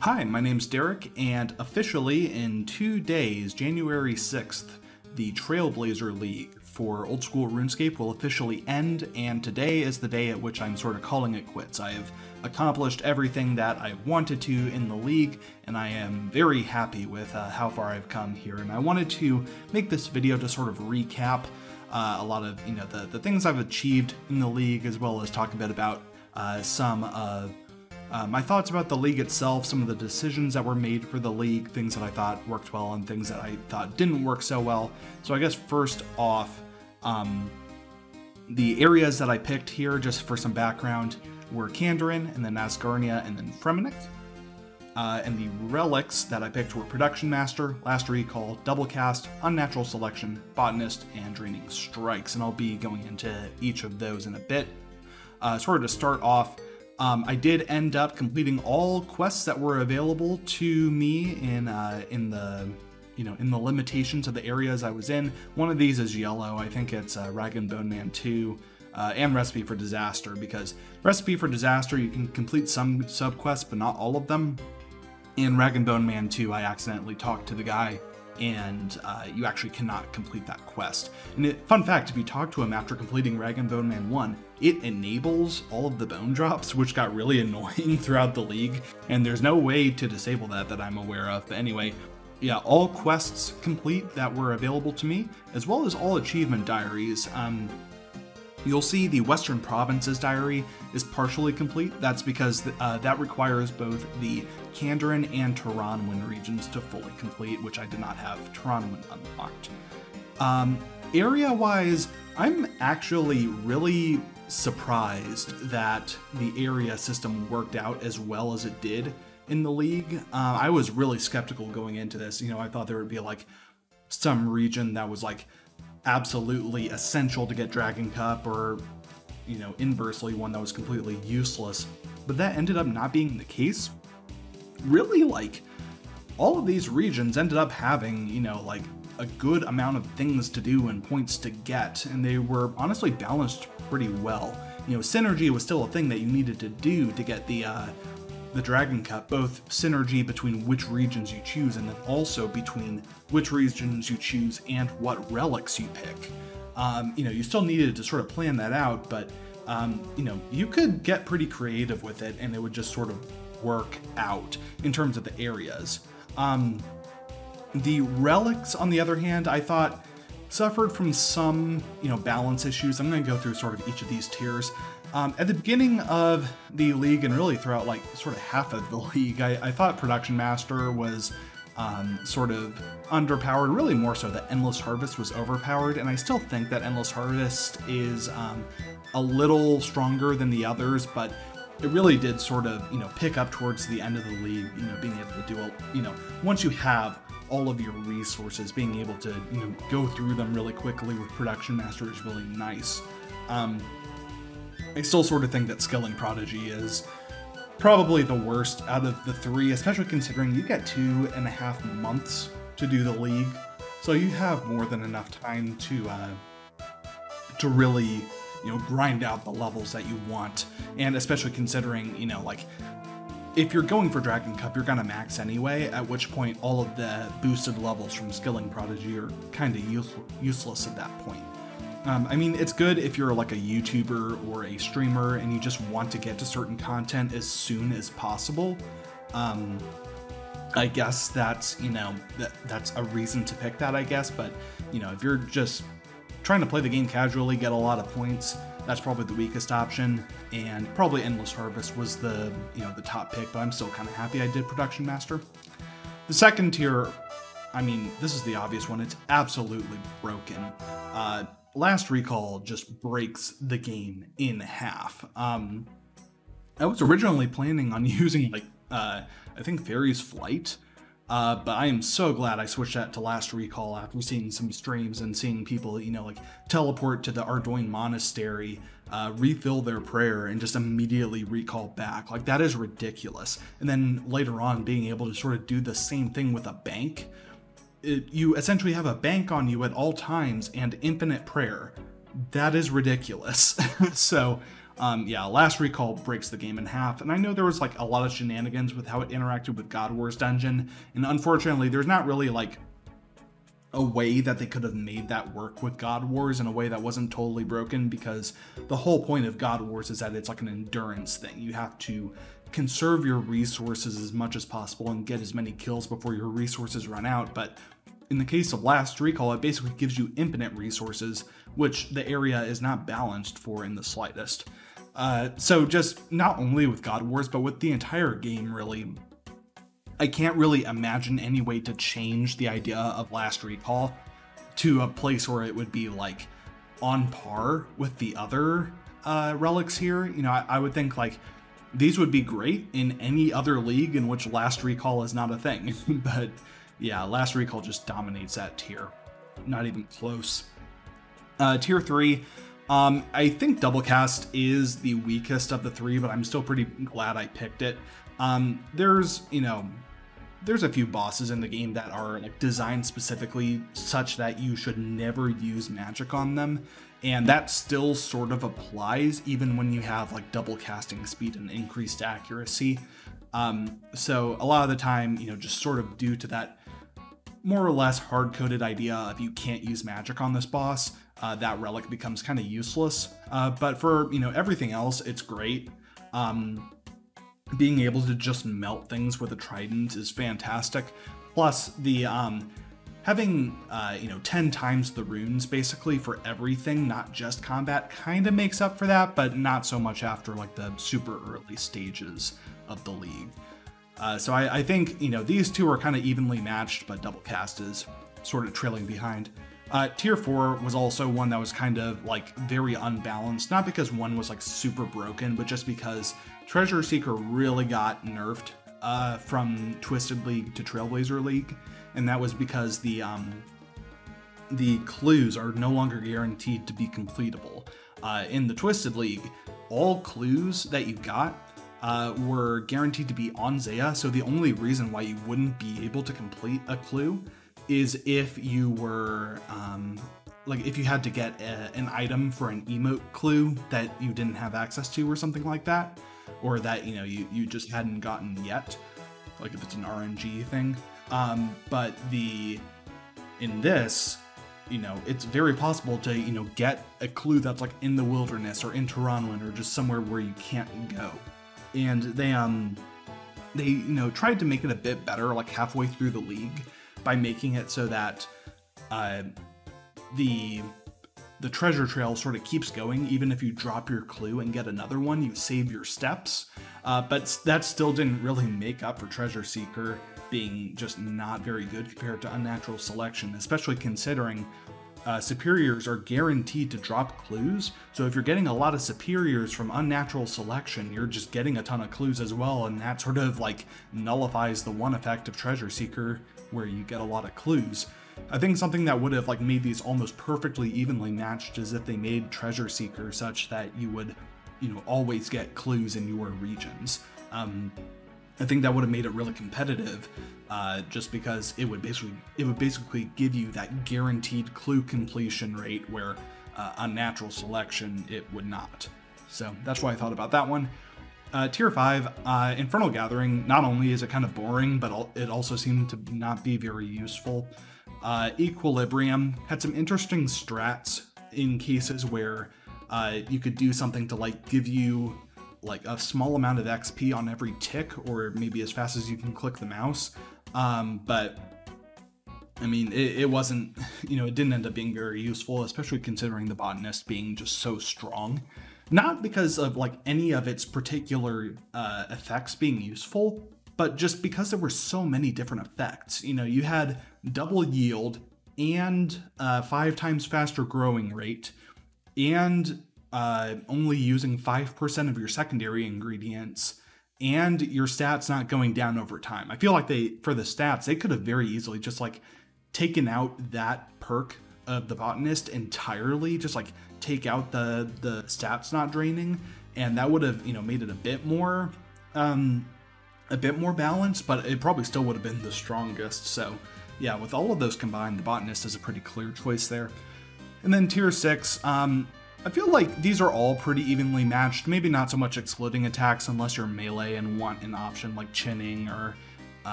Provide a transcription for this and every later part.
Hi, my name's Derek, and officially in 2 days, January 6th, the Trailblazer League for Old School RuneScape will officially end, and today is the day at which I'm sort of calling it quits. I have accomplished everything that I wanted to in the league, and I am very happy with how far I've come here, and I wanted to make this video to sort of recap a lot of the things I've achieved in the league, as well as talk a bit about some of my thoughts about the league itself, some of the decisions that were made for the league, things that I thought worked well and things that I thought didn't work so well. So I guess first off, the areas that I picked here, just for some background, were Kandarin, and then Asgarnia, and then Fremennik. And the relics that I picked were Production Master, Last Recall, Double Cast, Unnatural Selection, Botanist, and Draining Strikes. And I'll be going into each of those in a bit. Sort of to start off, I did end up completing all quests that were available to me in the limitations of the areas I was in. One of these is yellow. I think it's Rag and Bone Man 2 and Recipe for Disaster, because Recipe for Disaster you can complete some subquests but not all of them. In Rag and Bone Man 2 I accidentally talked to the guy and you actually cannot complete that quest. And fun fact, if you talk to him after completing Rag and Bone Man 1, it enables all of the bone drops, which got really annoying throughout the league, and there's no way to disable that I'm aware of. But anyway, yeah, all quests complete that were available to me, as well as all achievement diaries. You'll see the Western Provinces diary is partially complete. That's because that requires both the Kandarin and Taranwin regions to fully complete, which I did not have Taranwin unlocked. Area-wise, I'm actually really surprised that the area system worked out as well as it did in the league. I was really skeptical going into this. I thought there would be like some region that was like absolutely essential to get Dragon Cup, or inversely one that was completely useless, but that ended up not being the case. Really, like, all of these regions ended up having like a good amount of things to do and points to get, and they were honestly balanced pretty well. Synergy was still a thing that you needed to do to get the Dragon Cup, both synergy between which regions you choose, and then also between which regions you choose and what relics you pick. You still needed to sort of plan that out, but you could get pretty creative with it, and it would just sort of work out in terms of the areas. The relics, on the other hand, I thought suffered from some, balance issues. I'm going to go through sort of each of these tiers. At the beginning of the league, and really throughout like sort of half of the league, I thought Production Master was sort of underpowered. Really more so that Endless Harvest was overpowered, and I still think that Endless Harvest is a little stronger than the others, but it really did sort of pick up towards the end of the league. Being able to do once you have all of your resources, being able to go through them really quickly with Production Master is really nice. I still sort of think that Skilling Prodigy is probably the worst out of the three, especially considering you get 2.5 months to do the league, so you have more than enough time to really grind out the levels that you want. And especially considering like, if you're going for Dragon Cup, you're gonna max anyway, at which point all of the boosted levels from Skilling Prodigy are kind of useless at that point. I mean, it's good if you're like a YouTuber or a streamer and you just want to get to certain content as soon as possible. I guess that's, that's a reason to pick that, I guess. But, if you're just trying to play the game casually, get a lot of points, that's probably the weakest option. And probably Endless Harvest was the top pick, but I'm still kind of happy I did Production Master. The second tier, I mean, this is the obvious one. It's absolutely broken. Last Recall just breaks the game in half. I was originally planning on using I think Fairy's Flight, but I am so glad I switched that to Last Recall after seeing some streams and seeing people, like teleport to the Ardoin Monastery, refill their prayer, and just immediately recall back. Like, that is ridiculous. And then later on being able to sort of do the same thing with a bank. You essentially have a bank on you at all times and infinite prayer. That is ridiculous. So Yeah, Last Recall breaks the game in half, and I know there was like a lot of shenanigans with how it interacted with God War's dungeon, and unfortunately there's not really like a way that they could have made that work with God Wars in a way that wasn't totally broken, because the whole point of God Wars is that it's like an endurance thing. You have to conserve your resources as much as possible and get as many kills before your resources run out, but in the case of Last Recall, it basically gives you infinite resources, which the area is not balanced for in the slightest. So just not only with God Wars, but with the entire game, really, I can't really imagine any way to change the idea of Last Recall to a place where it would be like on par with the other relics here. You know, I would think like these would be great in any other league in which Last Recall is not a thing, but yeah, Last Recall just dominates that tier. Not even close. Tier 3, I think Double Cast is the weakest of the three, but I'm still pretty glad I picked it. There's a few bosses in the game that are like designed specifically such that you should never use magic on them, and that still sort of applies even when you have like double casting speed and increased accuracy. So a lot of the time, just sort of due to that more or less hard-coded idea of you can't use magic on this boss, that relic becomes kind of useless. But for everything else, it's great. Being able to just melt things with a trident is fantastic. Plus the having 10 times the runes basically for everything, not just combat, kind of makes up for that, but not so much after like the super early stages of the league. So I think these two are kind of evenly matched, but Double Cast is sort of trailing behind. Tier 4 was also one that was kind of like very unbalanced, not because one was like super broken, but just because Treasure Seeker really got nerfed from Twisted League to Trailblazer League, and that was because the clues are no longer guaranteed to be completable. In the Twisted League, all clues that you got were guaranteed to be on Zaya, so the only reason why you wouldn't be able to complete a clue is if you were, like if you had to get an item for an emote clue that you didn't have access to or something like that, or that, you just hadn't gotten yet, like if it's an RNG thing. But in this, it's very possible to, get a clue that's like in the wilderness or in Toronto or just somewhere where you can't go. And they tried to make it a bit better like halfway through the league by making it so that the treasure trail sort of keeps going. Even if you drop your clue and get another one, you save your steps. But that still didn't really make up for Treasure Seeker being just not very good compared to Unnatural Selection, especially considering superiors are guaranteed to drop clues. So if you're getting a lot of superiors from Unnatural Selection, you're just getting a ton of clues as well, and that sort of like nullifies the one effect of Treasure Seeker where you get a lot of clues. I think something that would have like made these almost perfectly evenly matched is if they made Treasure Seeker such that you would always get clues in your regions. I think that would have made it really competitive, just because it would basically give you that guaranteed clue completion rate where Unnatural Selection it would not. So that's why I thought about that one. Tier 5, Infernal Gathering, not only is it kind of boring, but it also seemed to not be very useful. Equilibrium had some interesting strats in cases where you could do something to like give you like a small amount of XP on every tick, or maybe as fast as you can click the mouse. But I mean, it wasn't, it didn't end up being very useful, especially considering the botanist being just so strong. Not because of like any of its particular effects being useful, but just because there were so many different effects. You had double yield and 5 times faster growing rate, and only using 5% of your secondary ingredients, and your stats not going down over time. I feel like for the stats, they could have very easily just like taken out that perk of the botanist entirely, just like take out the stats not draining, and that would have made it a bit more balanced, but it probably still would have been the strongest. So yeah, with all of those combined, the botanist is a pretty clear choice there. And then tier 6, I feel like these are all pretty evenly matched. Maybe not so much exploding attacks unless you're melee and want an option like chinning or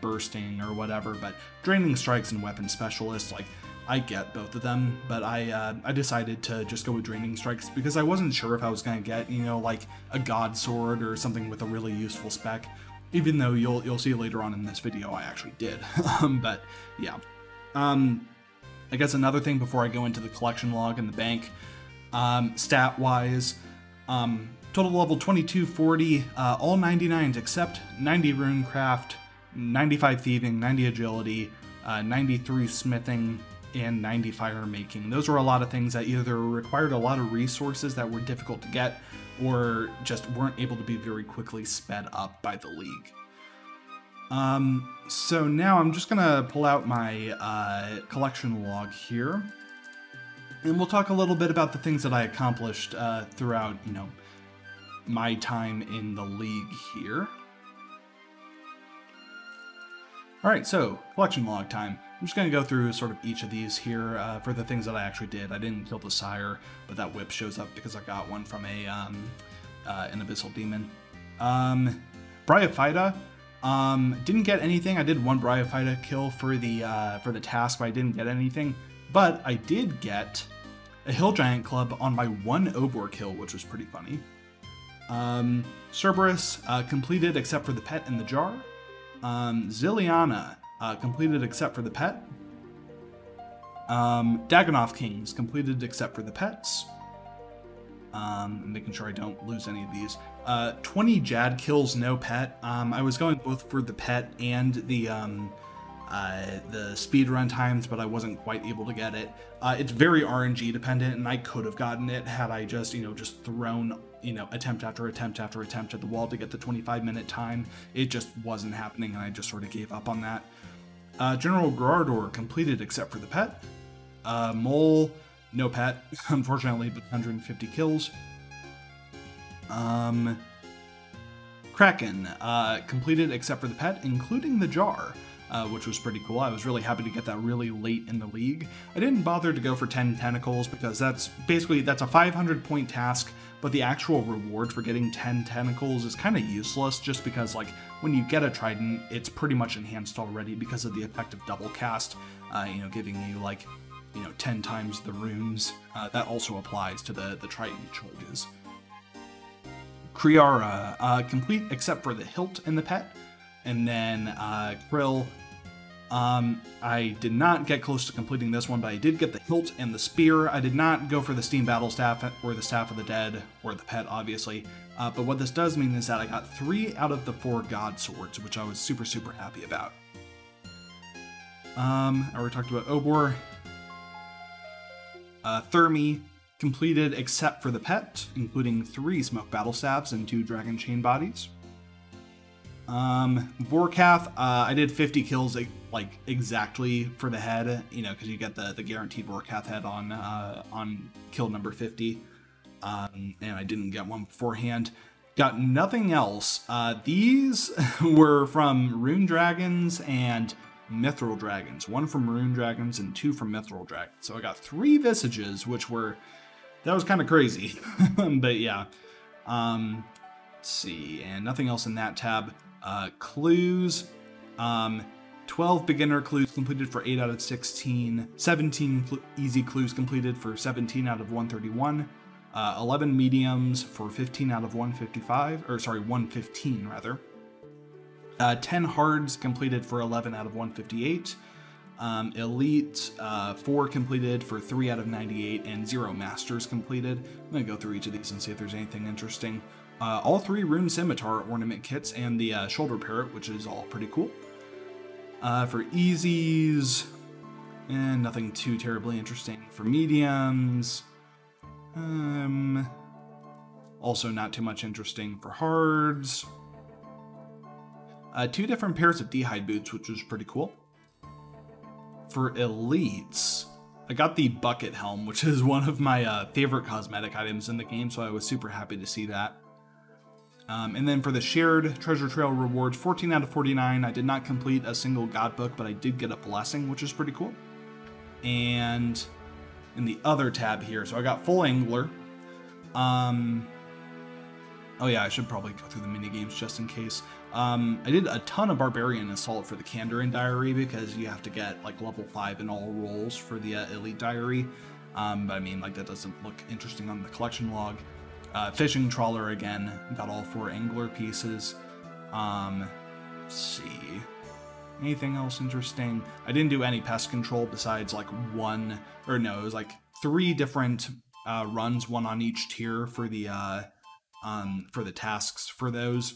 bursting or whatever, but draining strikes and weapon specialists, like, I get both of them, but I decided to just go with draining strikes because I wasn't sure if I was going to get, you know, like a god sword or something with a really useful spec, even though you'll see later on in this video I actually did. But yeah. I guess another thing before I go into the collection log and the bank, stat-wise, total level 2240, all 99s except 90 runecraft, 95 thieving, 90 agility, 93 smithing, and 90 fire making. Those were a lot of things that either required a lot of resources that were difficult to get, or just weren't able to be very quickly sped up by the league. So now I'm just gonna pull out my collection log here, and we'll talk a little bit about the things that I accomplished throughout, you know, my time in the league here. All right, so collection log time. I'm just gonna go through sort of each of these here for the things that I actually did. I didn't kill the sire, but that whip shows up because I got one from an abyssal demon. Bryophyta. Didn't get anything. I did one Bryophyta kill for the task, but I didn't get anything. But I did get a Hill Giant Club on my one Obor kill, which was pretty funny. Cerberus completed except for the pet in the jar. Zilliana completed except for the pet. Dagonoth Kings completed except for the pets. Making sure I don't lose any of these. 20 Jad kills, no pet. I was going both for the pet and the speed run times, but I wasn't quite able to get it. It's very RNG dependent, and I could have gotten it had I just, you know, just thrown, you know, attempt after attempt after attempt at the wall to get the 25-minute time. It just wasn't happening, and I just sort of gave up on that. General Grardor completed except for the pet. Mole, no pet, unfortunately, but 150 kills. Kraken completed except for the pet, including the jar, which was pretty cool. I was really happy to get that really late in the league. I didn't bother to go for 10 tentacles because that's a 500-point task, but the actual reward for getting 10 tentacles is kind of useless just because, like, when you get a trident, it's pretty much enhanced already because of the effect of double cast, you know, giving you, like, you know, 10 times the runes. That also applies to the trident charges. Kriara, complete except for the hilt and the pet. And then Krill, I did not get close to completing this one, but I did get the hilt and the spear. I did not go for the Steam Battle Staff or the Staff of the Dead or the pet, obviously. But what this does mean is that I got 3 out of the 4 God Swords, which I was super, super happy about. I already talked about Obor. Thermi completed except for the pet, including 3 Smoke Battle Staffs and 2 Dragon Chain Bodies. Vorkath, I did 50 kills, like, exactly for the head, you know, because you get the guaranteed Vorkath head on kill number 50, and I didn't get one beforehand. Got nothing else. These were from Rune Dragons and Mithril Dragons. 1 from Rune Dragons and 2 from Mithril Dragons. So I got 3 Visages, that was kind of crazy. But yeah. Let's see, and nothing else in that tab. Clues. 12 beginner clues completed for 8 out of 16. 17 easy clues completed for 17 out of 131. 11 mediums for 15 out of 155, or sorry, 115 rather. 10 hards completed for 11 out of 158. Elite, 4 completed for 3 out of 98, and 0 masters completed. I'm going to go through each of these and see if there's anything interesting. All 3 rune scimitar ornament kits and the shoulder parrot, which is all pretty cool. For easies, and nothing too terribly interesting. For mediums, also not too much interesting for hards. 2 different pairs of D'hide boots, which was pretty cool. For elites, I got the bucket helm, which is one of my favorite cosmetic items in the game, so I was super happy to see that. And then for the shared treasure trail rewards, 14 out of 49. I did not complete a single god book, but I did get a blessing, which is pretty cool. And in the other tab here. So I got full Angler. Oh yeah, I should probably go through the mini games just in case. I did a ton of Barbarian Assault for the Kandarin Diary because you have to get like level 5 in all roles for the Elite Diary. But I mean, like, that doesn't look interesting on the collection log. Fishing Trawler again, got all 4 Angler pieces. Let's see. Anything else interesting? I didn't do any pest control besides like one, or no, it was like 3 different runs, one on each tier for the tasks for those.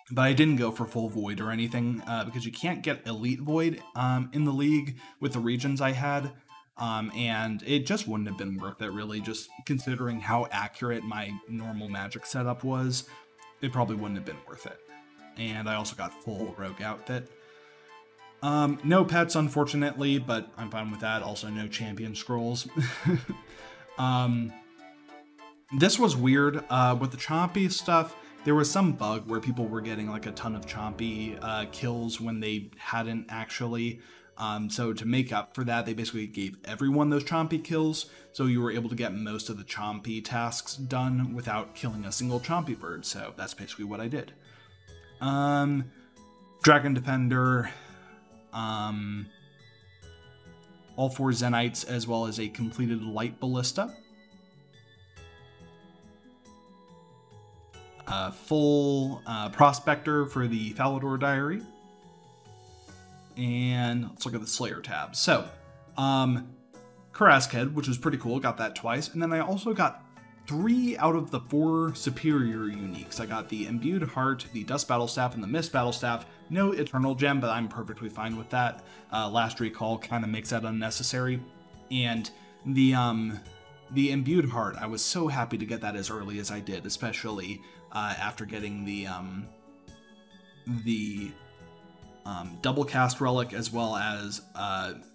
But I didn't go for full Void or anything because you can't get Elite Void in the league with the regions I had. And it just wouldn't have been worth it, really, just considering how accurate my normal magic setup was. It probably wouldn't have been worth it. And I also got full Rogue Outfit. No pets, unfortunately, but I'm fine with that. Also, no champion scrolls. This was weird. With the Chompy stuff, there was some bug where people were getting like a ton of Chompy kills when they hadn't actually. So to make up for that, they basically gave everyone those Chompy kills, so you were able to get most of the Chompy tasks done without killing a single Chompy bird, so that's basically what I did. Dragon Defender, all 4 Zenites, as well as a completed Light Ballista. Full Prospector for the Falador Diary. And let's look at the Slayer tab. So, Karasked, which was pretty cool, got that twice. And then I also got 3 out of the 4 superior uniques. I got the Imbued Heart, the Dust Battle Staff, and the Mist Battle Staff. No Eternal Gem, but I'm perfectly fine with that. Last Recall kind of makes that unnecessary. And the Imbued Heart, I was so happy to get that as early as I did, especially after getting the double cast relic as well as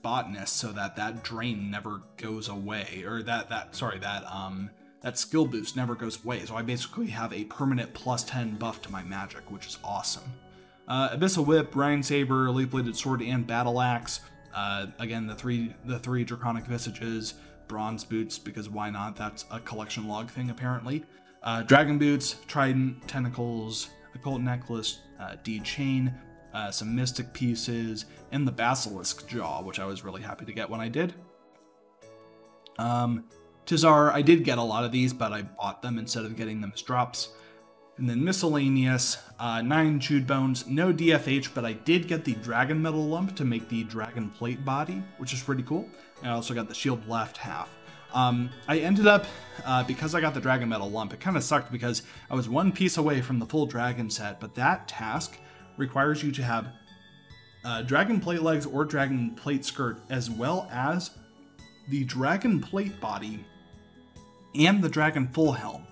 botanist, so that drain never goes away, or that skill boost never goes away. So I basically have a permanent +10 buff to my magic, which is awesome. Abyssal Whip, Rhine Saber, Leaf Bladed Sword, and Battle Axe. Again, the three Draconic Visages, Bronze Boots, because why not? That's a collection log thing apparently. Dragon Boots, Trident, Tentacles, Occult Necklace, D-Chain, some Mystic pieces, and the Basilisk Jaw, which I was really happy to get when I did. Tizar, I did get a lot of these, but I bought them instead of getting them as drops. And then Miscellaneous, 9 Chewed Bones, no DFH, but I did get the Dragon Metal Lump to make the Dragon Plate body, which is pretty cool. And I also got the Shield Left half. I ended up, because I got the Dragon Metal Lump, it kind of sucked because I was 1 piece away from the full Dragon set, but that task requires you to have Dragon Plate Legs or Dragon Plate Skirt, as well as the Dragon Plate Body and the Dragon Full Helm.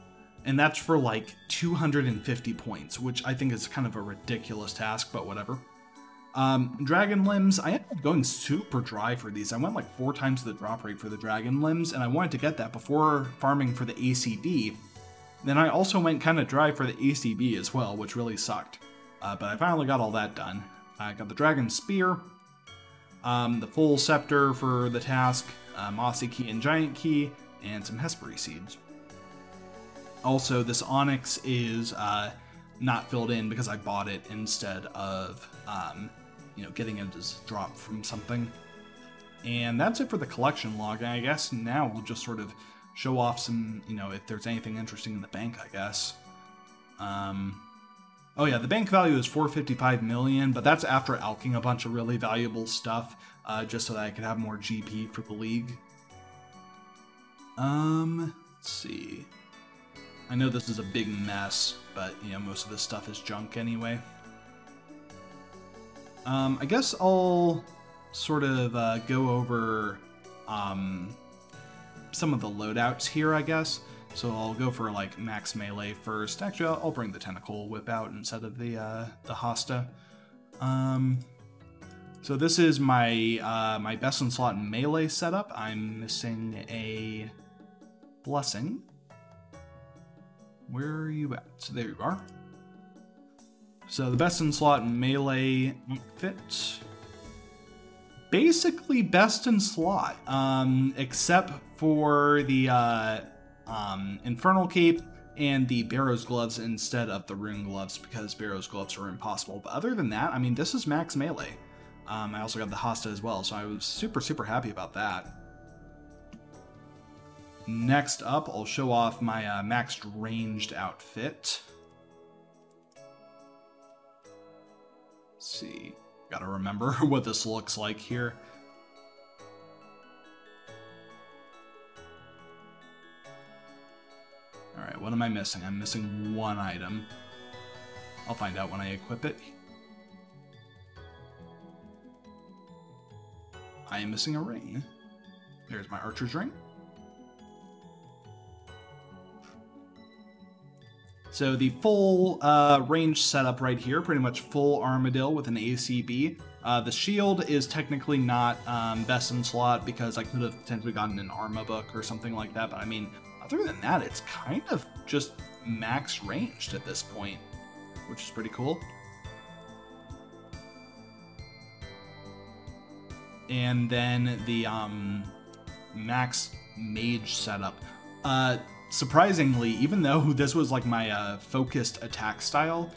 And that's for like 250 points, which I think is kind of a ridiculous task, but whatever. Dragon Limbs, I ended up going super dry for these. I went like 4 times the drop rate for the Dragon Limbs, and I wanted to get that before farming for the ACB. Then I also went kind of dry for the ACB as well, which really sucked. But I finally got all that done. I got the Dragon Spear, the full Scepter for the task, Mossy Key and Giant Key, and some Hespery Seeds. Also, this Onyx is not filled in because I bought it instead of, getting it as drop from something. And that's it for the collection log. And I guess now we'll just sort of show off some, if there's anything interesting in the bank, I guess. Oh yeah, the bank value is 455 million, but that's after alking a bunch of really valuable stuff, just so that I could have more GP for the league. Let's see. I know this is a big mess, but, most of this stuff is junk anyway. I guess I'll sort of go over some of the loadouts here, I guess. So I'll go for, like, max melee first. Actually, I'll bring the Tentacle Whip out instead of the Hosta. So this is my my best in slot melee setup. I'm missing a Blessing. Where are you at? So there you are. So the best in slot melee outfit. basically best in slot, except for the Infernal Cape and the Barrow's Gloves instead of the Rune Gloves, because Barrow's Gloves are impossible. But other than that, I mean, this is max melee. I also got the Hosta as well, so I was super happy about that. Next up, I'll show off my maxed ranged outfit. Let's see, gotta remember what this looks like here. Alright, what am I missing? I'm missing one item. I'll find out when I equip it. I am missing a ring. There's my archer's ring. So the full range setup right here, pretty much full Armadillo with an ACB. The shield is technically not best in slot because I could have potentially gotten an Arma book or something like that, but I mean, other than that, it's kind of just max ranged at this point, which is pretty cool. And then the max mage setup. Surprisingly, even though this was like my focused attack style,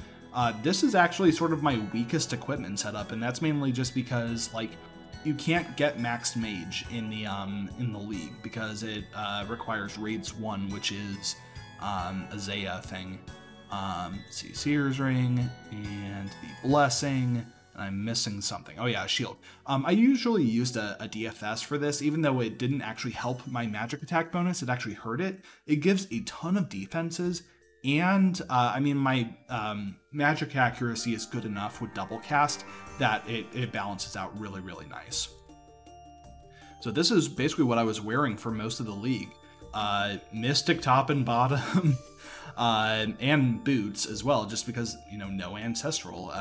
this is actually sort of my weakest equipment setup, and that's mainly just because like you can't get maxed mage in the league because it requires raids 1, which is a Zaya thing. Let's see, Seer's Ring and the Blessing. And I'm missing something. Oh yeah, shield. I usually used a DFS for this, even though it didn't actually help my magic attack bonus, it actually hurt it. It gives a ton of defenses, and I mean, my magic accuracy is good enough with double cast that it balances out really nice. So this is basically what I was wearing for most of the league. Mystic top and bottom. And boots as well, just because, you know, no ancestral.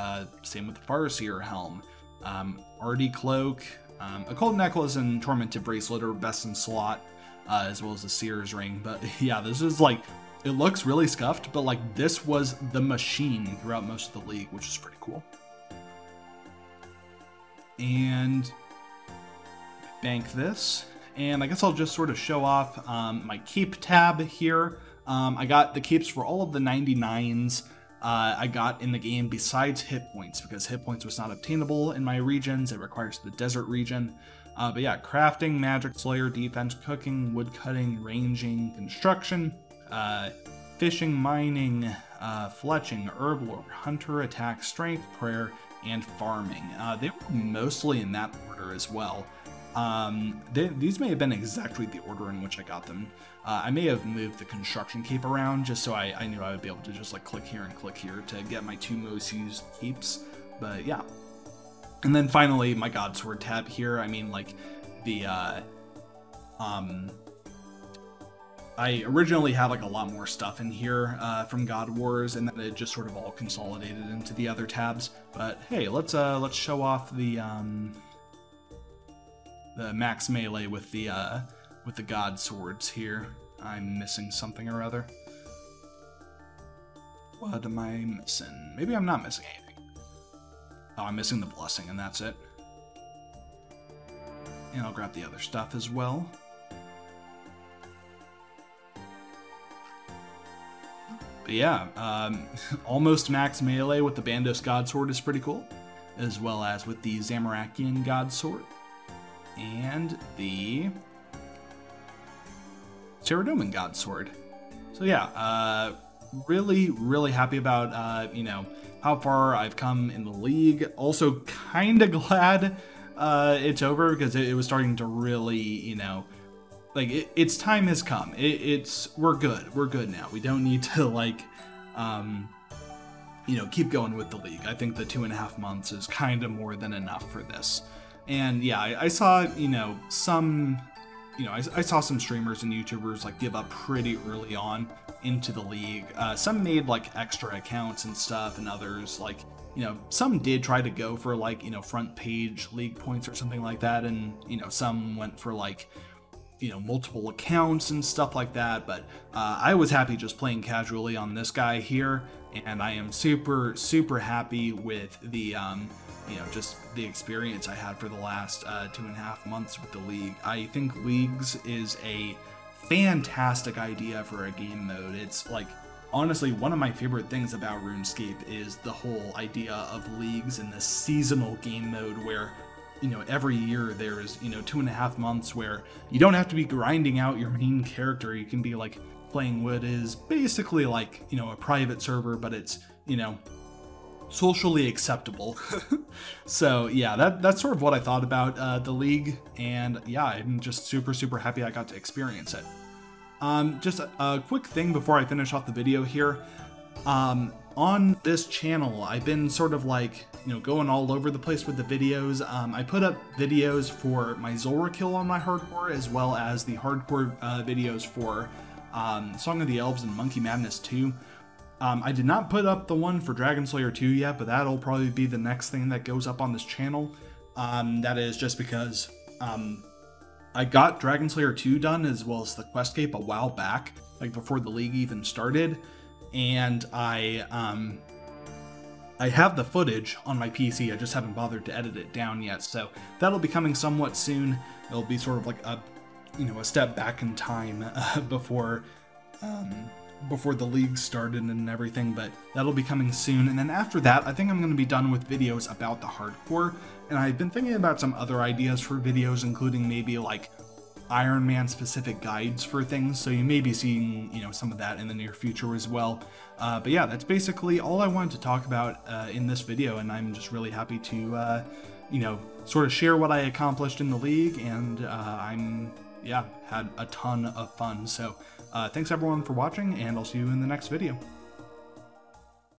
Same with the Farseer helm. RD cloak, occult necklace, and tormented bracelet are best in slot, as well as the Seer's ring. But yeah, this is like, it looks really scuffed, but like this was the machine throughout most of the league, which is pretty cool. And bank this, and I guess I'll just sort of show off my keep tab here. I got the keeps for all of the 99s I got in the game besides hit points, because hit points was not obtainable in my regions. It requires the desert region. But yeah, crafting, magic, slayer, defense, cooking, wood cutting, ranging, construction, fishing, mining, fletching, herb lore, hunter, attack, strength, prayer, and farming. They were mostly in that order as well. These may have been exactly the order in which I got them. I may have moved the construction cape around just so I knew I would be able to just like click here and click here to get my 2 most used keeps. But yeah. And then finally, my God Sword tab here. I mean, like, the, I originally had like a lot more stuff in here from God Wars, and then it just sort of all consolidated into the other tabs. But hey, let's show off the max melee with the God Swords here. I'm missing something or other. What am I missing? Maybe I'm not missing anything. Oh, I'm missing the Blessing, and that's it. And I'll grab the other stuff as well. But yeah, almost max melee with the Bandos God Sword is pretty cool, as well as with the Zamorakian God Sword and the Pterodoman God Sword. So yeah, really happy about you know, how far I've come in the league. Also kind of glad it's over, because it was starting to really, you know, like its time has come. We're good now. We don't need to like you know, keep going with the league. I think the 2.5 months is kind of more than enough for this. And yeah, I saw, you know, some, you know, I saw some streamers and YouTubers like give up pretty early on into the league. Some made like extra accounts and stuff, and others like, you know, some did try to go for like, you know, front page league points or something like that, and you know, some went for like, you know, multiple accounts and stuff like that. But I was happy just playing casually on this guy here. and I am super, super happy with the, you know, just the experience I had for the last 2.5 months with the League. I think Leagues is a fantastic idea for a game mode. It's like, honestly, one of my favorite things about RuneScape is the whole idea of Leagues and this seasonal game mode where, you know, every year there's, you know, 2.5 months where you don't have to be grinding out your main character. You can be like playing what is basically like, you know, a private server, but it's, you know, socially acceptable. So yeah, that's sort of what I thought about the League, and yeah, I'm just super, super happy I got to experience it. Just a quick thing before I finish off the video here. On this channel, I've been sort of like, you know, going all over the place with the videos. I put up videos for my Zulrah kill on my hardcore, as well as the hardcore videos for Song of the Elves and Monkey Madness 2. I did not put up the one for Dragon Slayer 2 yet, but that'll probably be the next thing that goes up on this channel. That is just because I got Dragon Slayer 2 done, as well as the Questscape a while back, like before the League even started, and I have the footage on my PC, I just haven't bothered to edit it down yet, so that'll be coming somewhat soon. It'll be sort of like a, you know, a step back in time before the League started and everything, but that'll be coming soon. And then after that, I think I'm going to be done with videos about the hardcore, and I've been thinking about some other ideas for videos, including maybe like Iron Man specific guides for things, so you may be seeing, you know, some of that in the near future as well. But yeah, that's basically all I wanted to talk about in this video, and I'm just really happy to, you know, sort of share what I accomplished in the League, and yeah, had a ton of fun. So thanks everyone for watching, and I'll see you in the next video.